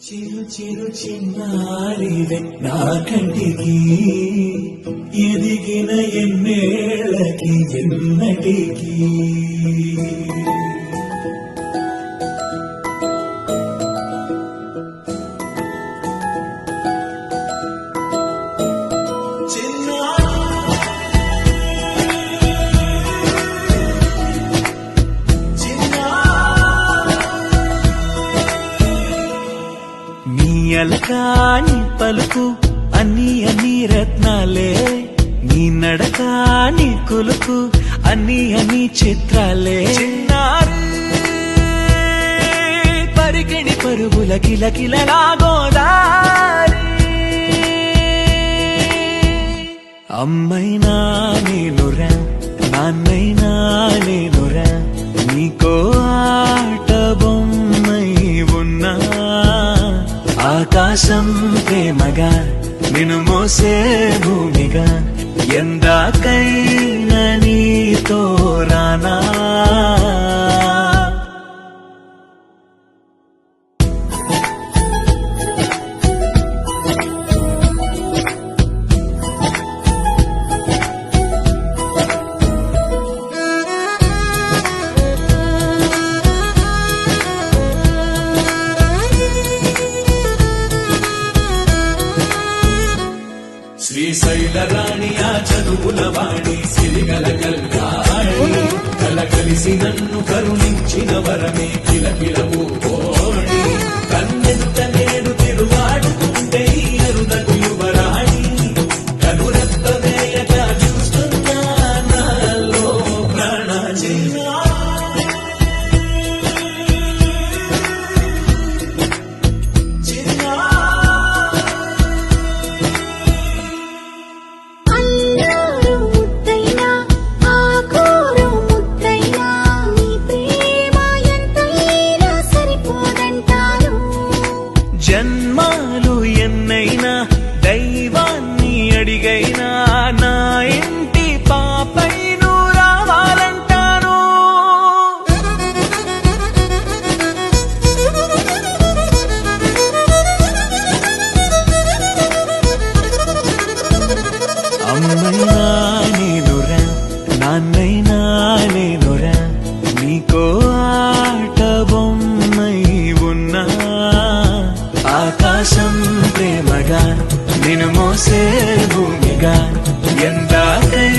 చిరు చిరు చిన్నారివే నా కంటికి ఎదిగిన ఎన్నేళ్ళకి ఎన్నటికి అలకాని పలుకు అన్ని రత్నాలే నీ నడకాని కులుకు అన్ని చిత్రాలే చిన్నారు పరికిణి పరుగుల కిలకిలలా గోదారి అమ్మైనా నేనురా నాన్నైనా నేనురా నీకో ఆట బొమ్మై ఉన్నా ఆకాశం ప్రేమగా నిన్ను మోసే భూమిగా ఎందాకైనా నీతో రానా శ్రీశైల రాణి ఆ చదువుల వాణి సిరిగల కల్యాణి కలకలిసి నన్ను కరుణించిన వరమే కిలకిలవు కోణి కన్నెదుట నేడు తిరువాడుకుంటే అరుదకు యువరాణి కనురెప్ప వేయక చూస్తున్నా నాలో ప్రాణ జన్మాలు ఎన్నైనా దైవాన్ని అడిగైనా నా ఇంటి పాపై నువ్వు రావాలంటాను అమ్మైనా నేనురా నాన్నైనా నేనురా నీకో ఆట బొమ్మై ఉన్నా ఆకాశం ప్రేమగా నిన్ను మోసే భూమిగా ఎందాకై